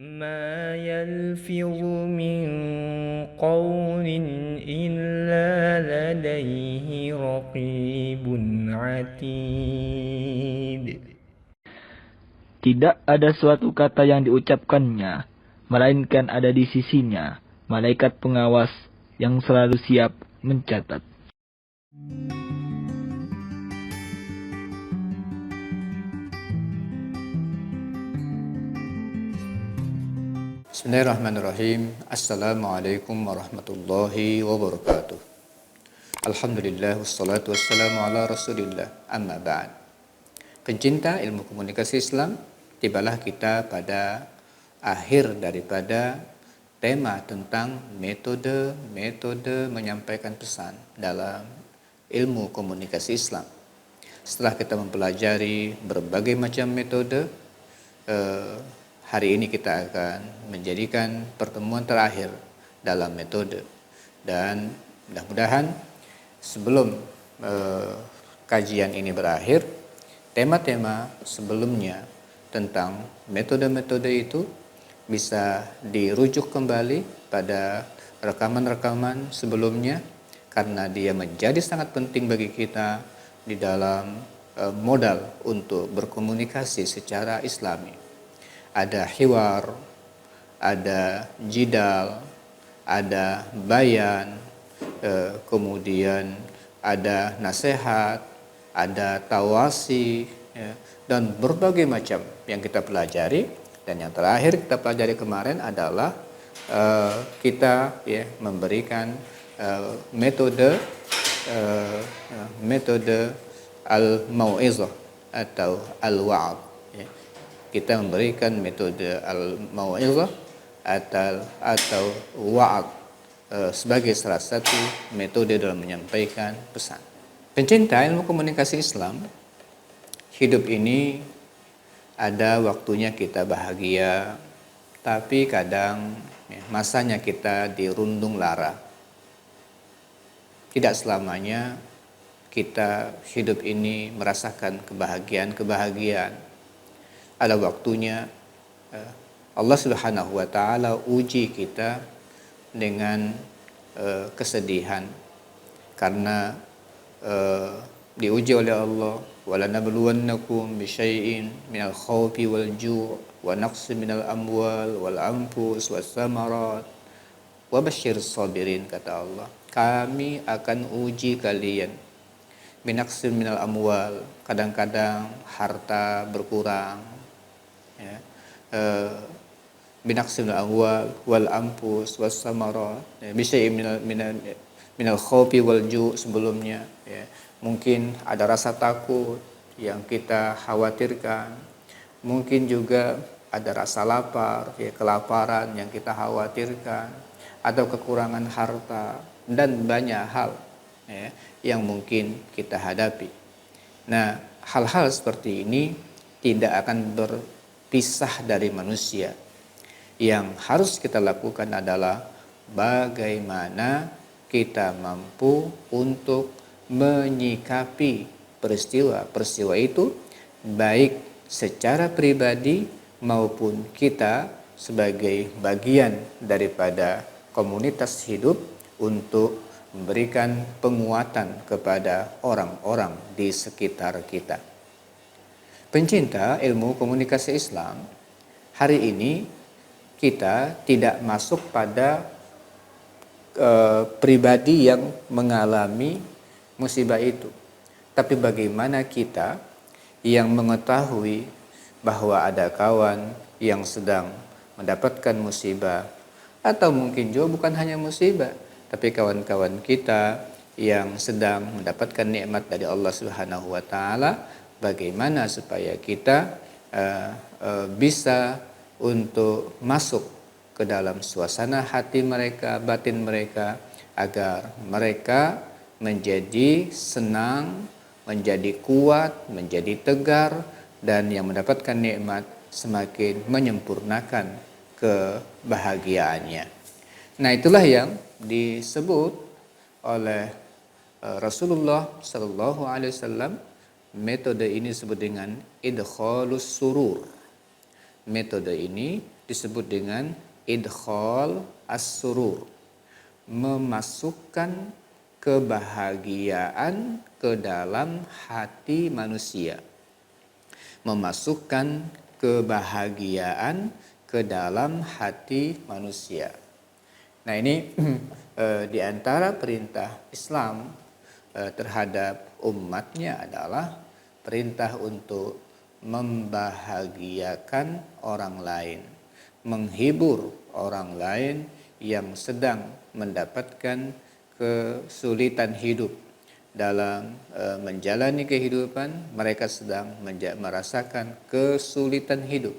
ما يلفظ من قول إلا لديه رقيب عتيد. Tidak ada suatu kata yang diucapkannya, melainkan ada di sisinya malaikat pengawas yang selalu siap mencatat. Bismillahirrahmanirrahim. Assalamualaikum warahmatullahi wabarakatuh. Alhamdulillah wassalatu wassalamu ala rasulillah. Amma ba'd. Pencinta ilmu komunikasi Islam, tibalah kita pada akhir daripada tema tentang metode menyampaikan pesan dalam ilmu komunikasi Islam. Setelah kita mempelajari berbagai macam metode, hari ini kita akan menjadikan pertemuan terakhir dalam metode. Dan mudah-mudahan sebelum kajian ini berakhir, tema-tema sebelumnya tentang metode-metode itu bisa dirujuk kembali pada rekaman-rekaman sebelumnya, karena dia menjadi sangat penting bagi kita di dalam modal untuk berkomunikasi secara Islami. Ada hiwar, ada jidal, ada bayan, kemudian ada nasihat, ada tawasi, dan berbagai macam yang kita pelajari. Dan yang terakhir kita pelajari kemarin adalah kita memberikan metode al-mau'izah atau al-wa'ad. Kita memberikan metode al-mau'izah atau wa'ad sebagai salah satu metode dalam menyampaikan pesan. Pencinta ilmu komunikasi Islam, hidup ini ada waktunya kita bahagia, tapi kadang masanya kita dirundung lara. Tidak selamanya kita hidup ini merasakan kebahagiaan. Ada waktunya Allah Subhanahu wa taala uji kita dengan kesedihan, karena diuji oleh Allah, walanabluwannakum bisyai'in minal khawfi wal ju' wa naqsin minal amwal wal anfus was samarat wa basyyiris sabirin, kata Allah. Kami akan uji kalian binaqsin minal amwal, kadang-kadang harta berkurang, ya. Binaqsin minal amwal wal anfus was samarat, bisyai'in minal khawfi wal ju' sebelumnya, ya. Mungkin ada rasa takut yang kita khawatirkan, mungkin juga ada rasa lapar, ya, kelaparan yang kita khawatirkan, atau kekurangan harta, dan banyak hal, ya, yang mungkin kita hadapi. Nah, hal-hal seperti ini tidak akan berpisah dari manusia. Yang harus kita lakukan adalah bagaimana kita mampu untuk menyikapi peristiwa-peristiwa itu, baik secara pribadi maupun kita sebagai bagian daripada komunitas hidup, untuk memberikan penguatan kepada orang-orang di sekitar kita. Pencinta ilmu komunikasi Islam, hari ini kita tidak masuk pada pribadi yang mengalami musibah itu, tapi bagaimana kita yang mengetahui bahwa ada kawan yang sedang mendapatkan musibah, atau mungkin juga bukan hanya musibah, tapi kawan-kawan kita yang sedang mendapatkan nikmat dari Allah Subhanahu wa taala, bagaimana supaya kita bisa untuk masuk ke dalam suasana hati mereka, batin mereka, agar mereka menjadi senang, menjadi kuat, menjadi tegar, dan yang mendapatkan nikmat semakin menyempurnakan kebahagiaannya. Nah, itulah yang disebut oleh Rasulullah Sallallahu Alaihi Wasallam. Metode ini disebut dengan idkhalus surur. Metode ini disebut dengan idkhal as-surur, memasukkan kebahagiaan ke dalam hati manusia. Memasukkan kebahagiaan ke dalam hati manusia. Nah ini di antara perintah Islam terhadap umatnya adalah perintah untuk membahagiakan orang lain, menghibur orang lain yang sedang mendapatkan kesulitan hidup dalam menjalani kehidupan. Mereka sedang merasakan kesulitan hidup.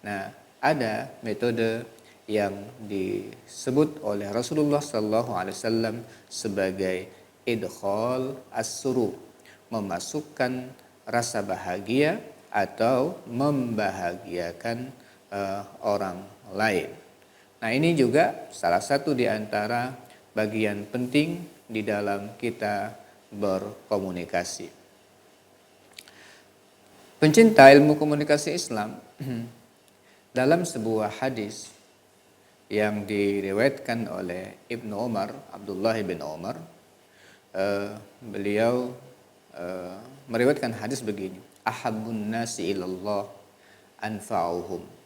Nah, ada metode yang disebut oleh Rasulullah SAW sebagai idkhal as-surur, memasukkan rasa bahagia atau membahagiakan orang lain. Nah, ini juga salah satu di antara bagian penting di dalam kita berkomunikasi. Pencinta ilmu komunikasi Islam dalam sebuah hadis yang diriwayatkan oleh Ibnu Umar, Abdullah bin Umar, beliau meriwayatkan hadis begini: ahabbun nasi ilallah anfa'uhum.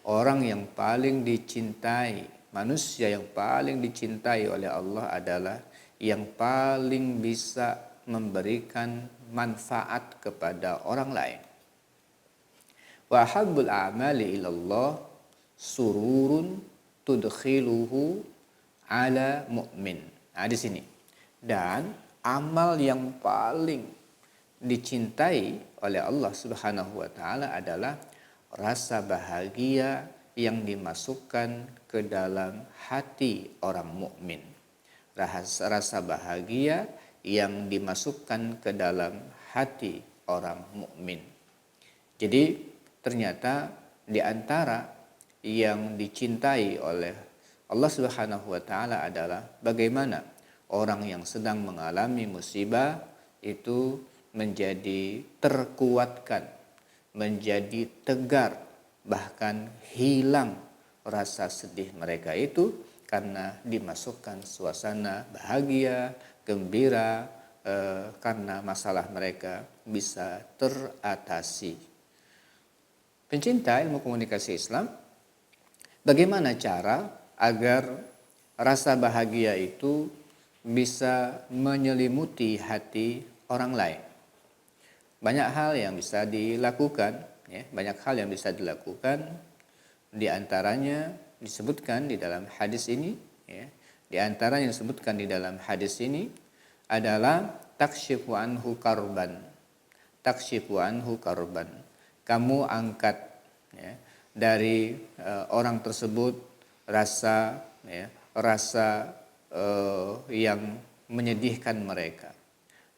Orang yang paling dicintai, manusia yang paling dicintai oleh Allah adalah yang paling bisa memberikan manfaat kepada orang lain. Wa habbul a'mali ilallah sururun tudkhiluhu ala mu'min. Nah, di sini. Dan amal yang paling dicintai oleh Allah Subhanahu wa taala adalah rasa bahagia yang dimasukkan ke dalam hati orang mukmin. Rasa bahagia yang dimasukkan ke dalam hati orang mukmin. Jadi ternyata di antara yang dicintai oleh Allah Subhanahu wa taala adalah bagaimana orang yang sedang mengalami musibah itu menjadi terkuatkan, menjadi tegar, bahkan hilang rasa sedih mereka itu karena dimasukkan suasana bahagia, gembira, karena masalah mereka bisa teratasi. Pencinta ilmu komunikasi Islam, bagaimana cara agar rasa bahagia itu bisa menyelimuti hati orang lain? Banyak hal yang bisa dilakukan, ya, banyak hal yang bisa dilakukan. Di antaranya disebutkan di dalam hadis ini, ya, di antara yang disebutkan di dalam hadis ini adalah takshifu anhu karban. Takshifu anhu karban. Kamu angkat, ya, dari orang tersebut rasa, ya, rasa yang menyedihkan mereka.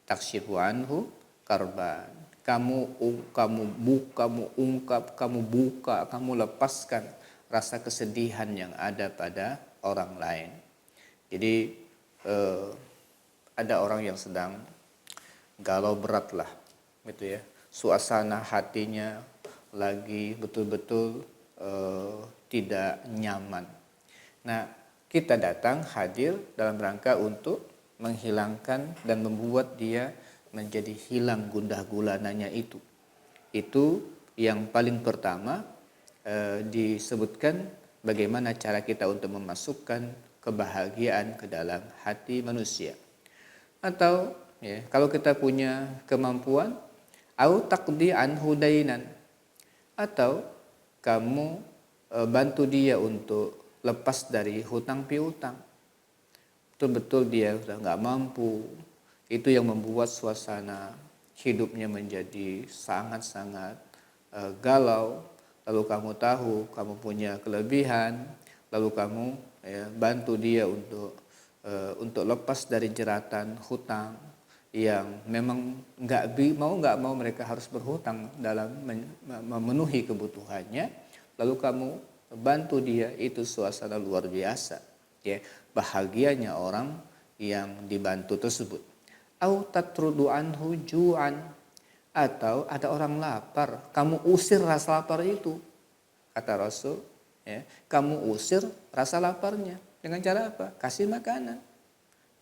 Takshifu anhu karban. Kamu ungkap, kamu lepaskan rasa kesedihan yang ada pada orang lain. Jadi ada orang yang sedang galau berat lah, gitu ya. Suasana hatinya lagi betul-betul tidak nyaman. Nah, kita datang hadir dalam rangka untuk menghilangkan dan membuat dia menjadi hilang gundah gulananya itu. Itu yang paling pertama disebutkan bagaimana cara kita untuk memasukkan kebahagiaan ke dalam hati manusia. Atau ya, kalau kita punya kemampuan, au taqdi anhu dainan, atau kamu bantu dia untuk lepas dari hutang piutang. Betul-betul dia sudah nggak mampu. Itu yang membuat suasana hidupnya menjadi sangat-sangat galau. Lalu kamu tahu kamu punya kelebihan, lalu kamu bantu dia untuk lepas dari jeratan hutang yang memang nggak mau mereka harus berhutang dalam memenuhi kebutuhannya. Lalu kamu bantu dia, itu suasana luar biasa, ya, bahagianya orang yang dibantu tersebut. Au tatrudu anhu ju'an, atau ada orang lapar, kamu usir rasa lapar itu. kata Rasul, ya, kamu usir rasa laparnya dengan cara apa? Kasih makanan.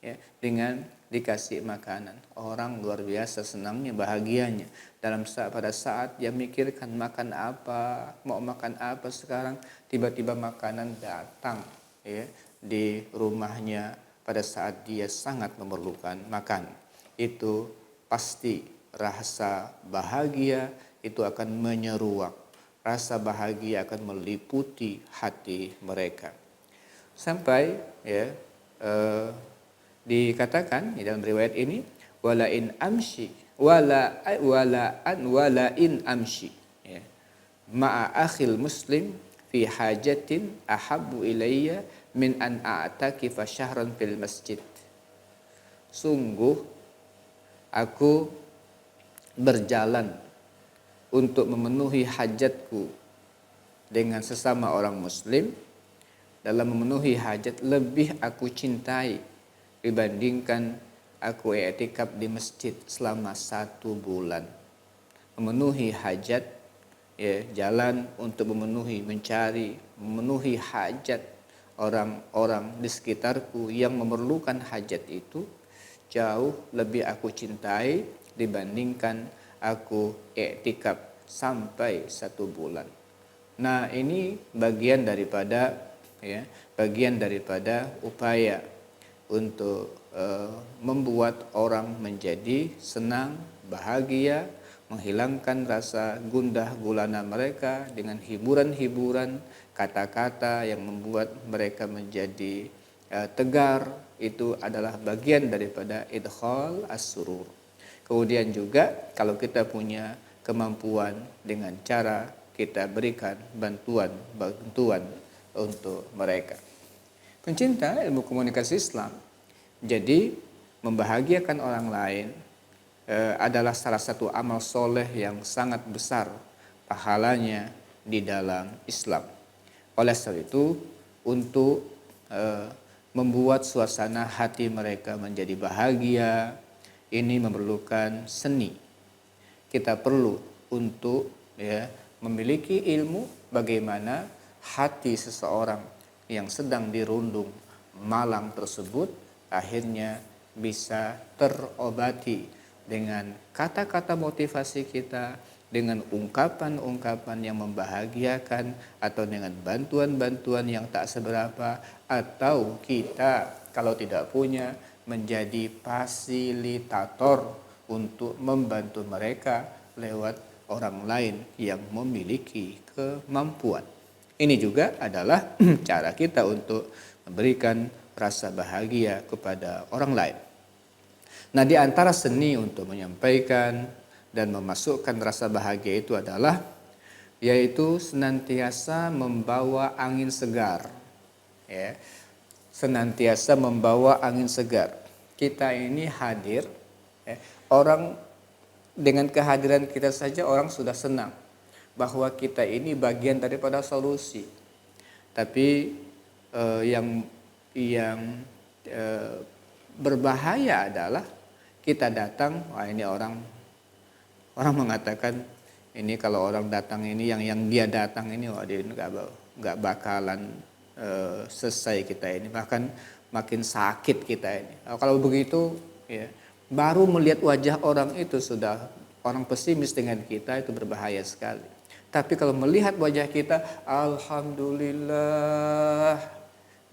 Ya, dengan dikasih makanan, orang luar biasa senangnya, bahagianya. Pada saat dia mikirkan makan apa, mau makan apa sekarang, tiba-tiba makanan datang, ya, di rumahnya pada saat dia sangat memerlukan makan. Itu pasti rasa bahagia itu akan menyeruak, rasa bahagia akan meliputi hati mereka. Sampai ya dikatakan di dalam riwayat ini, wala in amshi wala in amshi, ya, ma'a akhil muslim fi hajatin ahabbu ilayya min an a'takifa syahran fil masjid. Sungguh aku berjalan untuk memenuhi hajatku dengan sesama orang muslim. Dalam memenuhi hajat lebih aku cintai dibandingkan aku i'tikaf di masjid selama 1 bulan. Memenuhi hajat, ya, jalan untuk memenuhi hajat orang-orang di sekitarku yang memerlukan hajat itu jauh lebih aku cintai dibandingkan aku i'tikaf sampai 1 bulan. Nah, ini bagian daripada upaya untuk membuat orang menjadi senang, bahagia, menghilangkan rasa gundah gulana mereka dengan hiburan-hiburan, kata-kata yang membuat mereka menjadi tegar. Itu adalah bagian daripada idkhal as-surur. Kemudian juga kalau kita punya kemampuan, dengan cara kita berikan bantuan untuk mereka. Pencinta ilmu komunikasi Islam, jadi membahagiakan orang lain adalah salah satu amal soleh yang sangat besar pahalanya di dalam Islam. Oleh sebab itu, untuk membuat suasana hati mereka menjadi bahagia, ini memerlukan seni. Kita perlu untuk memiliki ilmu bagaimana hati seseorang yang sedang dirundung malang tersebut akhirnya bisa terobati dengan kata-kata motivasi kita, dengan ungkapan-ungkapan yang membahagiakan, atau dengan bantuan-bantuan yang tak seberapa, atau kita kalau tidak punya menjadi fasilitator untuk membantu mereka lewat orang lain yang memiliki kemampuan. Ini juga adalah cara kita untuk memberikan rasa bahagia kepada orang lain. Nah, di antara seni untuk menyampaikan dan memasukkan rasa bahagia itu adalah yaitu senantiasa membawa angin segar. Ya, senantiasa membawa angin segar. Kita ini hadir, orang dengan kehadiran kita saja orang sudah senang bahwa kita ini bagian daripada solusi. Tapi yang berbahaya adalah kita datang, wah ini orang mengatakan ini kalau orang datang ini yang dia datang ini, wah dia nggak bakalan selesai kita ini, bahkan makin sakit kita ini. Kalau begitu, ya, baru melihat wajah orang itu sudah orang pesimis dengan kita, itu berbahaya sekali. Tapi kalau melihat wajah kita, alhamdulillah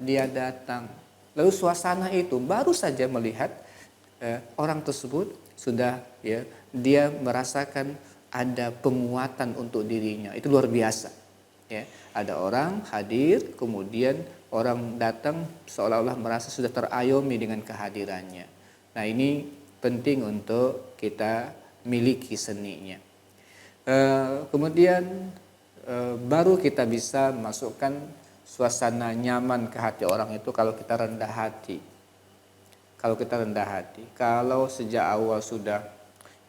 dia datang. Lalu suasana itu baru saja melihat orang tersebut sudah, ya, dia merasakan ada penguatan untuk dirinya. Itu luar biasa. Ya, ada orang hadir, kemudian orang datang seolah-olah merasa sudah terayomi dengan kehadirannya. Nah, ini penting untuk kita miliki seninya. Kemudian baru kita bisa masukkan suasana nyaman ke hati orang itu kalau kita rendah hati. Kalau sejak awal sudah,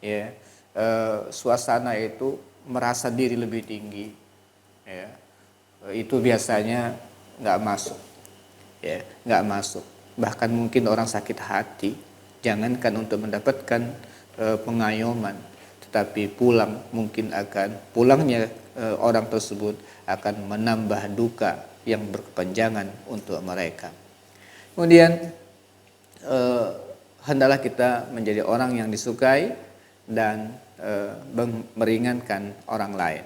ya, suasana itu merasa diri lebih tinggi, ya, itu biasanya nggak masuk, ya, nggak masuk. Bahkan mungkin orang sakit hati, jangankan untuk mendapatkan pengayoman, tapi pulangnya orang tersebut akan menambah duka yang berkepanjangan untuk mereka. Kemudian hendaklah kita menjadi orang yang disukai dan meringankan orang lain.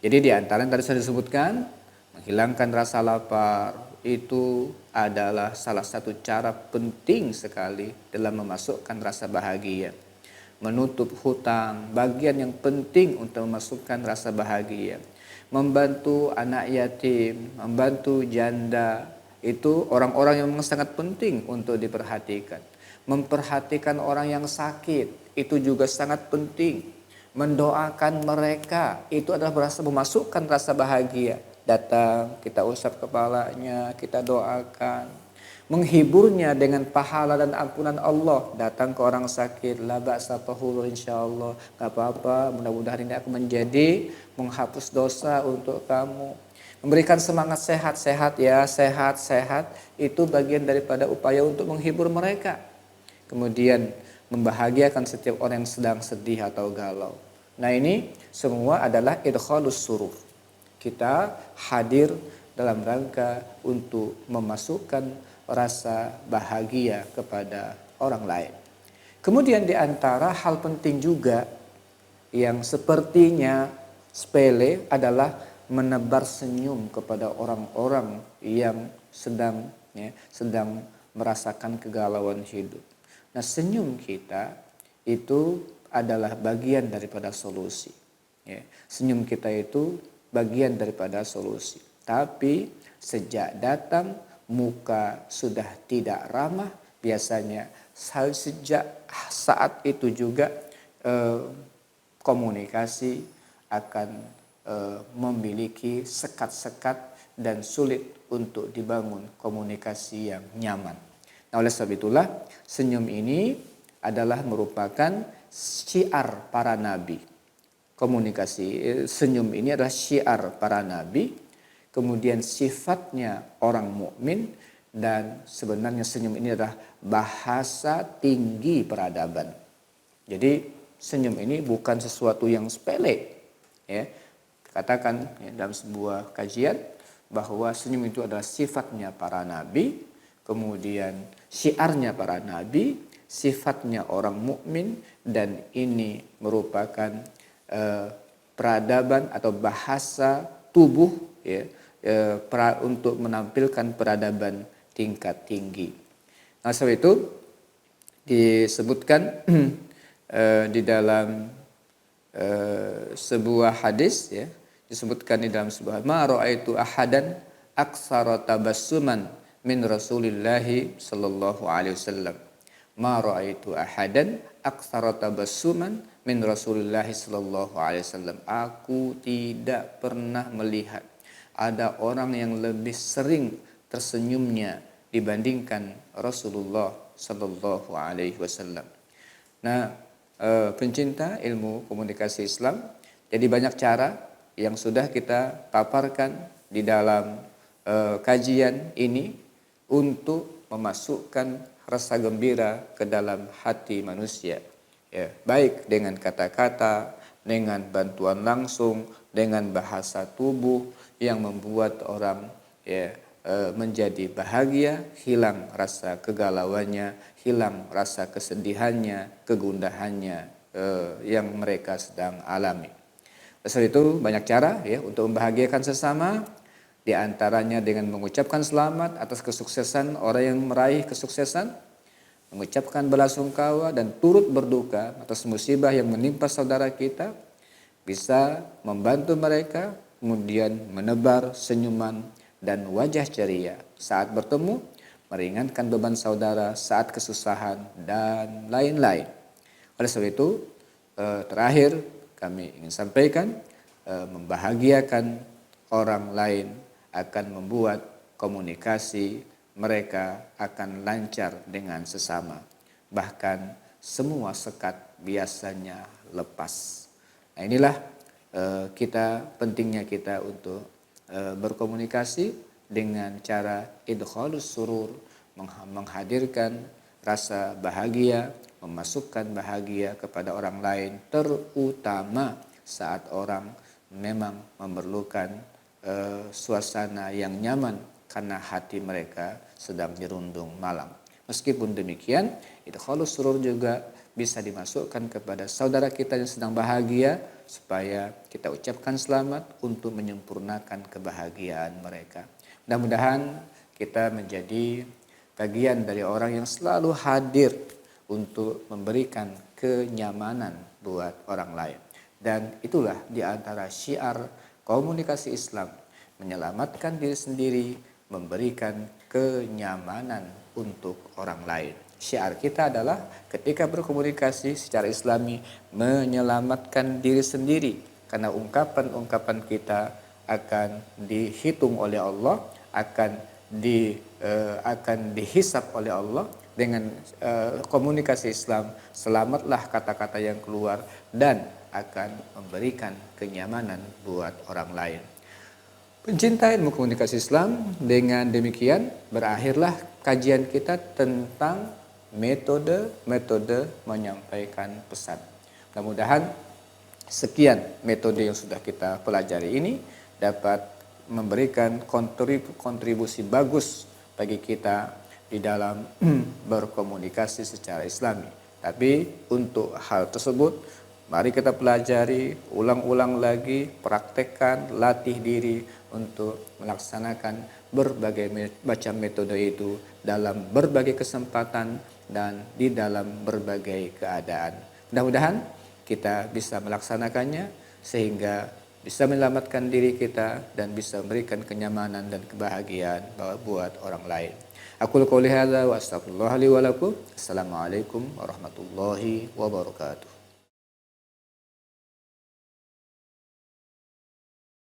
Jadi di antara yang tadi saya disebutkan, menghilangkan rasa lapar itu adalah salah satu cara penting sekali dalam memasukkan rasa bahagia. Menutup hutang, bagian yang penting untuk memasukkan rasa bahagia. Membantu anak yatim, membantu janda, itu orang-orang yang sangat penting untuk diperhatikan. Memperhatikan orang yang sakit, itu juga sangat penting. Mendoakan mereka, itu adalah memasukkan rasa bahagia. Datang, kita usap kepalanya, kita doakan. Menghiburnya dengan pahala dan ampunan Allah. Datang ke orang sakit, la ba'sa tahur insyaallah, gak apa-apa, mudah-mudahan ini akan menjadi menghapus dosa untuk kamu. Memberikan semangat sehat-sehat ya, sehat-sehat, itu bagian daripada upaya untuk menghibur mereka. Kemudian membahagiakan setiap orang yang sedang sedih atau galau. Nah ini semua adalah idkhalus surur. Kita hadir dalam rangka untuk memasukkan rasa bahagia kepada orang lain. Kemudian di antara hal penting juga yang sepertinya sepele adalah menebar senyum kepada orang-orang yang sedang merasakan kegalauan hidup. Nah, senyum kita itu adalah bagian daripada solusi. Senyum kita itu bagian daripada solusi. Tapi sejak datang muka sudah tidak ramah, biasanya sejak saat itu juga komunikasi akan memiliki sekat-sekat dan sulit untuk dibangun komunikasi yang nyaman. Nah, oleh sebab itulah senyum ini adalah merupakan syiar para nabi. Senyum ini adalah syiar para nabi. Kemudian sifatnya orang mukmin, dan sebenarnya senyum ini adalah bahasa tinggi peradaban. Jadi senyum ini bukan sesuatu yang sepele. Ya, katakan dalam sebuah kajian bahwa senyum itu adalah sifatnya para nabi, kemudian syiarnya para nabi, sifatnya orang mukmin, dan ini merupakan peradaban atau bahasa tubuh ya, untuk menampilkan peradaban tingkat tinggi. Nah, sebab itu disebutkan di dalam sebuah hadis ya, disebutkan di dalam sebuah ma ra'aitu ahadan aktsara tabassuman min Rasulillahi sallallahu alaihi wasallam. Ma ra'aitu ahadan aktsara tabassuman min Rasulillahi sallallahu alaihi wasallam. Aku tidak pernah melihat ada orang yang lebih sering tersenyumnya dibandingkan Rasulullah sallallahu alaihi wasallam. Nah, pencinta ilmu komunikasi Islam, jadi banyak cara yang sudah kita paparkan di dalam kajian ini untuk memasukkan rasa gembira ke dalam hati manusia. Ya, baik dengan kata-kata, dengan bantuan langsung, dengan bahasa tubuh yang membuat orang menjadi bahagia, hilang rasa kegalauannya, hilang rasa kesedihannya, kegundahannya yang mereka sedang alami. Oleh itu banyak cara ya untuk membahagiakan sesama, di antaranya dengan mengucapkan selamat atas kesuksesan orang yang meraih kesuksesan, mengucapkan belasungkawa dan turut berduka atas musibah yang menimpa saudara kita, bisa membantu mereka, kemudian menebar senyuman dan wajah ceria saat bertemu, meringankan beban saudara saat kesusahan, dan lain-lain. Oleh sebab itu, terakhir kami ingin sampaikan, membahagiakan orang lain akan membuat komunikasi mereka akan lancar dengan sesama. Bahkan semua sekat biasanya lepas. Nah, inilah pentingnya kita untuk berkomunikasi dengan cara idkhalus surur, menghadirkan rasa bahagia, memasukkan bahagia kepada orang lain, terutama saat orang memang memerlukan suasana yang nyaman karena hati mereka sedang dirundung malam. Meskipun demikian, idkhalus surur juga bisa dimasukkan kepada saudara kita yang sedang bahagia, supaya kita ucapkan selamat untuk menyempurnakan kebahagiaan mereka. Mudah-mudahan kita menjadi bagian dari orang yang selalu hadir untuk memberikan kenyamanan buat orang lain. Dan itulah di antara syiar komunikasi Islam, menyelamatkan diri sendiri, memberikan kenyamanan untuk orang lain. Syiar kita adalah ketika berkomunikasi secara Islami, menyelamatkan diri sendiri, karena ungkapan-ungkapan kita akan dihitung oleh Allah, akan dihisap oleh Allah. Dengan komunikasi Islam, selamatlah kata-kata yang keluar dan akan memberikan kenyamanan buat orang lain. Pencinta ilmu komunikasi Islam, dengan demikian berakhirlah kajian kita tentang metode-metode menyampaikan pesan. Mudah-mudahan sekian metode yang sudah kita pelajari ini dapat memberikan kontribusi bagus bagi kita di dalam berkomunikasi secara Islami. Tapi untuk hal tersebut, mari kita pelajari, ulang-ulang lagi, praktekkan, latih diri untuk melaksanakan berbagai macam metode itu dalam berbagai kesempatan dan di dalam berbagai keadaan. Mudah-mudahan kita bisa melaksanakannya sehingga bisa menyelamatkan diri kita dan bisa memberikan kenyamanan dan kebahagiaan buat orang lain. Aku qouli hadza wa astaghfirullah li wa lakum. Assalamualaikum warahmatullahi wabarakatuh.